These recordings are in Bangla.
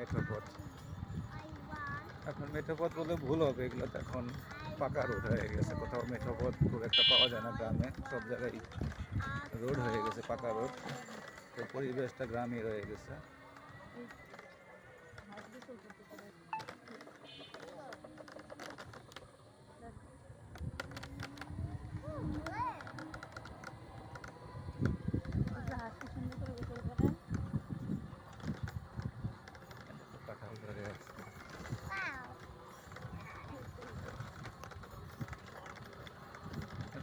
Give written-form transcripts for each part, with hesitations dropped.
মেঠো পথ। এখন মেঠো পথ বলে ভুল হবে, এগুলো তো এখন পাকা রোড হয়ে গেছে। কোথাও মেঠো পথ খুব একটা পাওয়া যায় না গ্রামে, সব জায়গায় রোড হয়ে গেছে, পাকা রোড। তো পরিবেশটা গ্রামে রয়ে গেছে। কাঁঠাল ধরে আছে।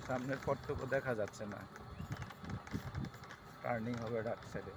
সামনের পথটুকু দেখা যাচ্ছে না, টার্নিং হবে ডাক সাইডে।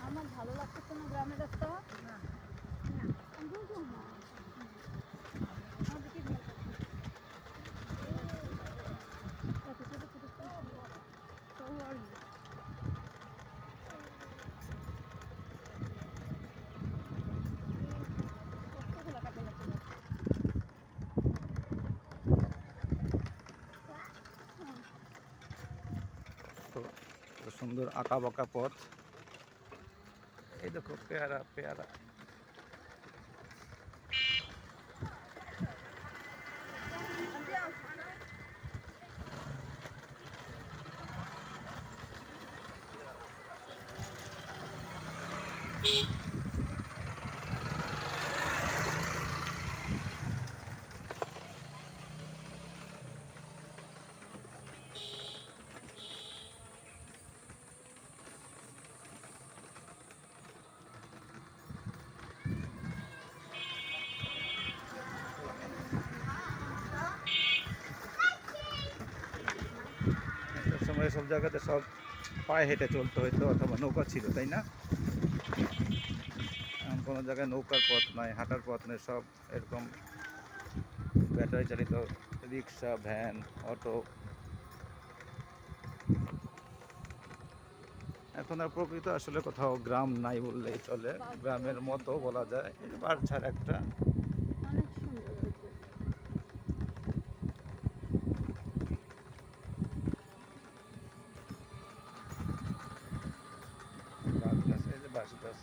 আমার ভালো লাগতেছে না গ্রামের রাস্তা। তো সুন্দর আঁকা বাঁকা পথ। এই দেখো পেয়ারা পেয়ারা। সময় সব জায়গাতে সব পায়ে হেঁটে চলতে হইতো অথবা নৌকা ছিল, তাই না? কোনো জায়গায় নৌকার পথ নাই, হাঁটার পথ নেই, সব এরকম ব্যাটারি চালিত রিক্সা, ভ্যান, অটো। এখন আর প্রকৃত আসলে কোথাও গ্রাম নাই বললেই চলে, গ্রামের মতো বলা যায়। বাড়ছাড় একটা অনেক সুন্দর হয়েছে। বাঁশ গাছ, এই যে বাঁশ গাছ।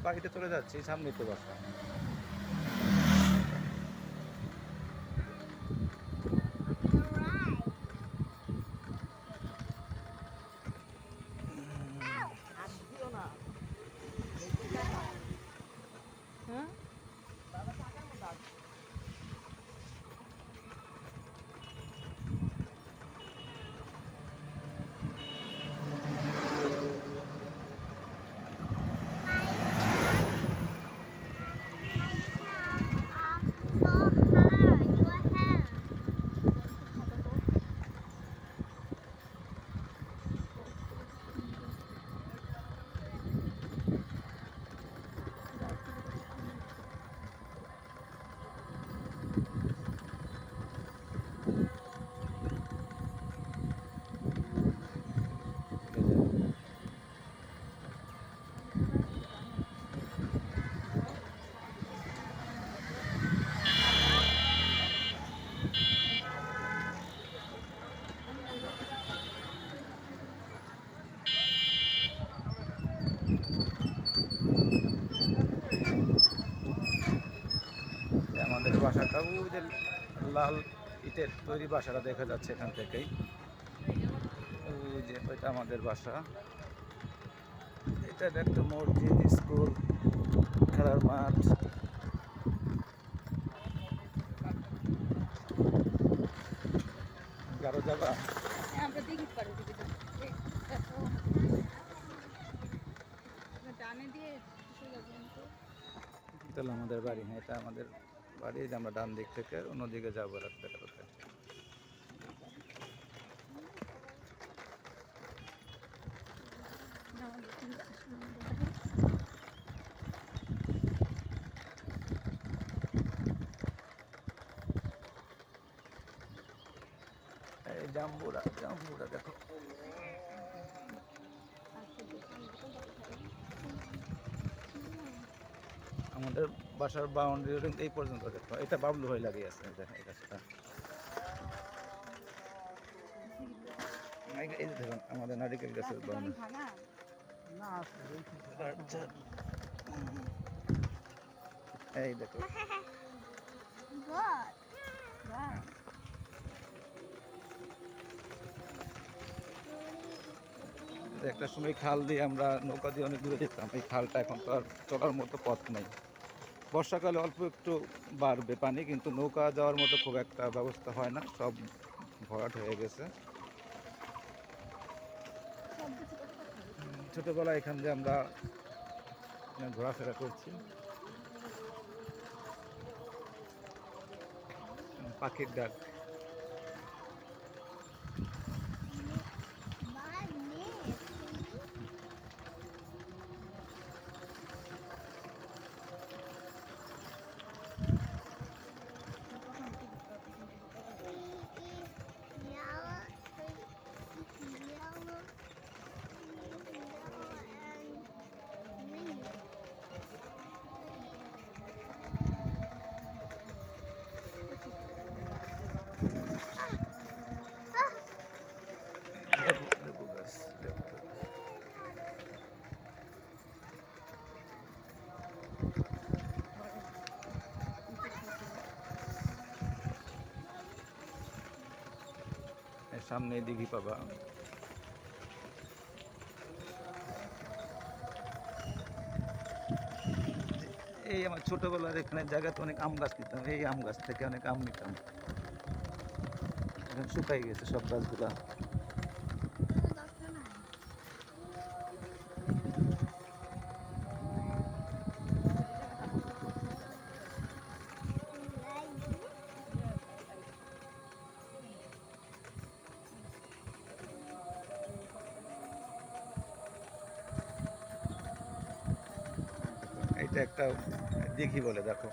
বাড়িতে চলে যাচ্ছি, সামনেই তো বাসা। হ্যাঁ, বাসাটা ওই যে লাল ইটের তৈরি বাসাটা দেখা যাচ্ছে এখান থেকেই। ওই যে ওইটা আমাদের বাসা। এটা একটা মসজিদ, স্কুল, খেলার মাঠ। গারো যাবা? হ্যাঁ, আমরা দিঘির পাড়ে দিকে যাবো। দেখো, ডানে দিয়ে সোজা যাবেন তো। তাহলে আমাদের বাড়ি, হ্যাঁ এটা আমাদের বাড়ি। যে আমরা ডান দিক থেকে অন্যদিকে যাবো রাস্তাটাতে। আমাদের দিঘির আসলে এই জাম্বুরা, জাম্বুরা দেখো। আমাদের বাসার বাউন্ডারি এই পর্যন্ত দেখো। এটা বাবলু হয়ে লাগিয়ে আছে এই গাছটা। এই যে দেখুন আমাদের নারিকেল গাছের বাউন্ডারি। ভাঙা আচ্ছা, এই দেখো একটা সময় খাল দিয়ে আমরা নৌকা দিয়ে অনেক দূরে যেতাম। এই খালটা এখন তো আর চলার মতো পথ নেই। বর্ষাকালে অল্প একটু বাড়বে পানি, কিন্তু নৌকা যাওয়ার মতো খুব একটা ব্যবস্থা হয় না, সব ভরাট হয়ে গেছে। ছোটবেলায় এখান দিয়ে আমরা ঘোরাফেরা করছি। পাখির ডাক। লেবু গাছ, লেবু গাছ। এর সামনে দিঘি পাবা। এই আমার ছোটবেলার এখানে জায়গাতে অনেক আম গাছ নিতাম। এই আম গাছ থেকে অনেক আম নিতাম। এখন শুকাই গেছে সব গাছগুলা। এটা একটা দিঘি বলে দেখো।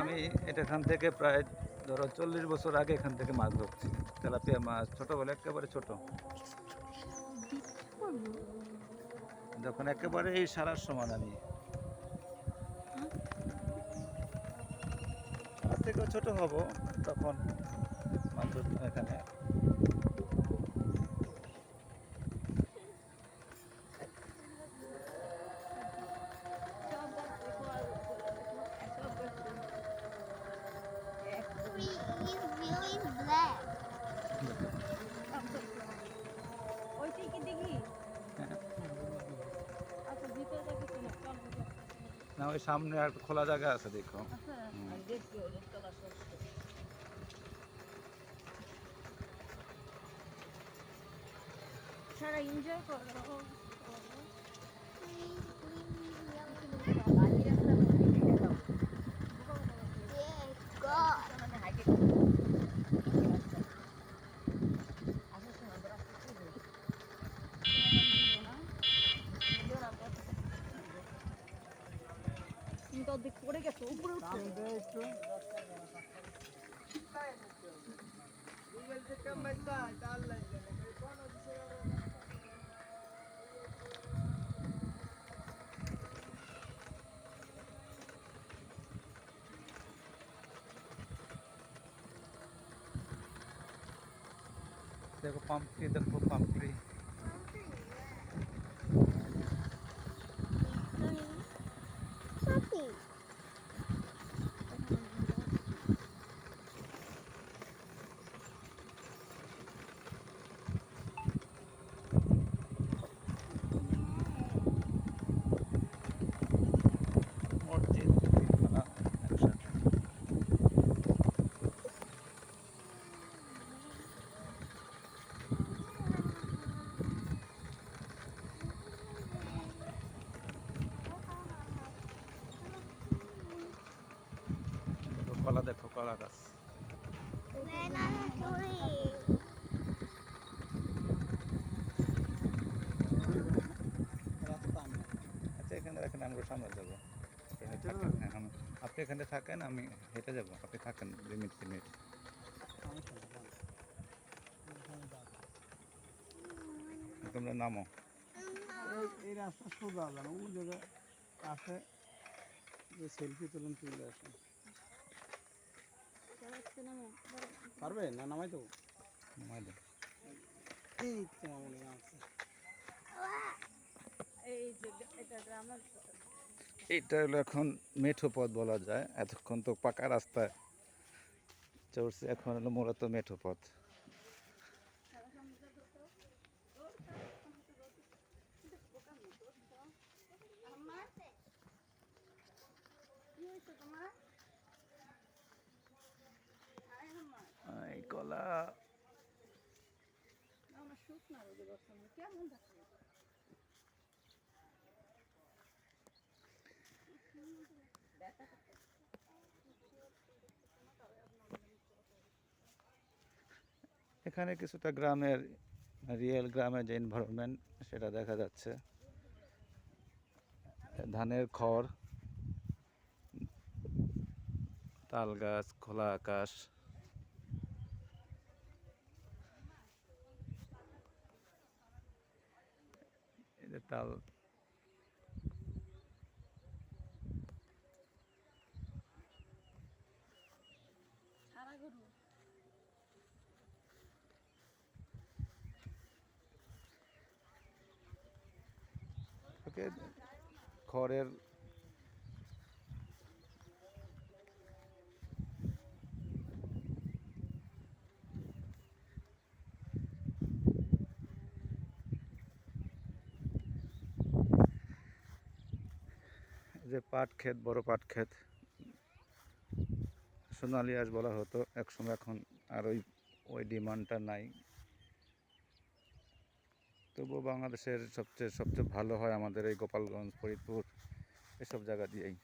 আমি এখান থেকে প্রায় ধরো 40 বছর আগে এখান থেকে মাছ ধরছি। তেলাপিয়া মাছ ছোটবেলা একেবারে ছোট, যখন একেবারে এই সারার সমান আমি। তার থেকেও ছোট হব তখন মাছ ধরতাম এখানে। ওইটাই কি দিঘি? হ্যাঁ। আচ্ছা, ভিতরটা কিছু না, চল ভিতরে। না ওই সামনে আর খোলা জায়গা আছে দেখো। আচ্ছা, হুম। আমি দেখছি ওদের তলা সরষে। সারা এনজয় করো। তুমি তো অর্ধেক পড়ে গেছো, উপরে উঠছো। দেখো পাম্পট্রি, দেখো পাম্পট্রি। কলা দেখো, কলা গাছ। আচ্ছা, এখানে রাখেন, আমরা সামনে যাবো। এখানে থাকেন, হ্যাঁ, আপনি এখানে থাকেন, আমি হেঁটে যাবো, আপনি থাকেন 2 মিনিট 3 মিনিট। তোমরা নামো। এই রাস্তা সোজা যান, ওই জায়গায় কাছে যে সেলফি তুলেন তুলে আসেন। পারবে না নামাই দেবো? নামাই দেন। এই তো মামুনি নামছে। এই যে এটা গ্রামের এইটা হলো এখন মেঠো পথ বলা যায়, এতক্ষণ তো পাকা রাস্তায় চলছে, এখন হলো মূলত মেঠো পথ। এই কলা আমার শুকনা রোদে বসানো কেমন দেখো এখানে কিছুটা গ্রামের, রিয়েল গ্রামের যে এনভায়রনমেন্ট সেটা দেখা যাচ্ছে। ধানের খড়, তাল গাছ, খোলা আকাশ। এই যে তাল, সারা গরু ওকে খড়ের যে পাট ক্ষেত, বড় পাট ক্ষেত, সোনালি আঁশ বলা হতো একসময়, এখন আর ওই ডিমান্ডটা নাই। তবুও বাংলাদেশের সবচেয়ে সবচেয়ে ভালো হয় আমাদের এই গোপালগঞ্জ, ফরিদপুর, এসব জায়গা দিয়েই।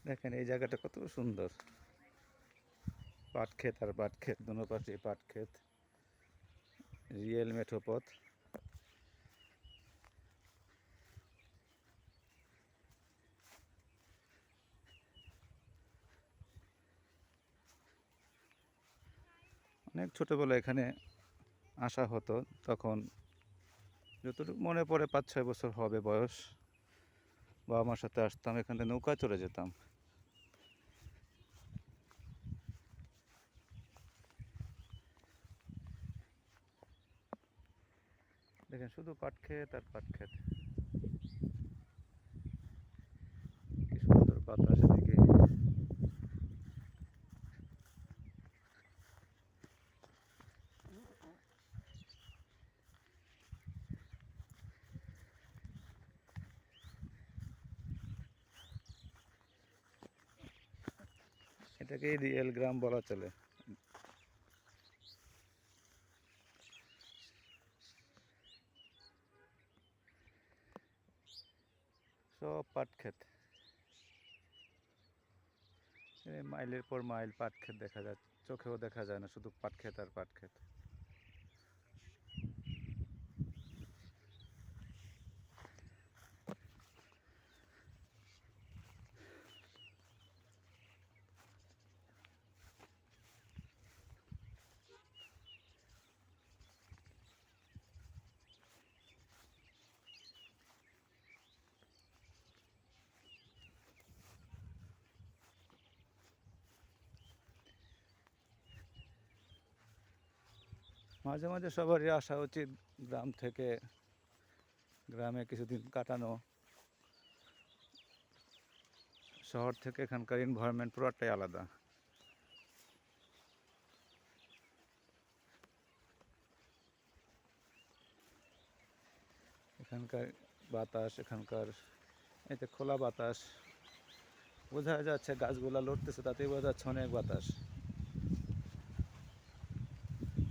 দেখেন এই জায়গাটা কত সুন্দর, পাট ক্ষেত আর পাট ক্ষেত, দুনো পাশে পাট ক্ষেত, রিয়েল মেঠো পথ। অনেক ছোটোবেলা এখানে আসা হতো, তখন যতটুকু মনে পড়ে 5-6 বছর হবে বয়স, বাবা মার সাথে আসতাম, এখানে নৌকা চড়ে যেতাম। দেখেন শুধু পাট ক্ষেত আর পাট ক্ষেত, কি সুন্দর বাতাস এদিকে। এটাকেই রিয়েল গ্রাম বলা চলে। সব পাট ক্ষেত, মাইলের পর মাইল পাট ক্ষেত দেখা যায়, চোখেও দেখা যায় না, শুধু পাট ক্ষেত আর পাট ক্ষেত। মাঝে মাঝে সবারই আসা উচিত গ্রাম থেকে, গ্রামে কিছুদিন কাটানো। শহর থেকে এখানকার এনভায়রনমেন্ট পুরোটাই আলাদা। এখানকার বাতাস, এখানকার এতে খোলা বাতাস, বোঝা যাচ্ছে গাছগুলা লড়তেছে, তাতেই বোঝা যাচ্ছে অনেক বাতাস।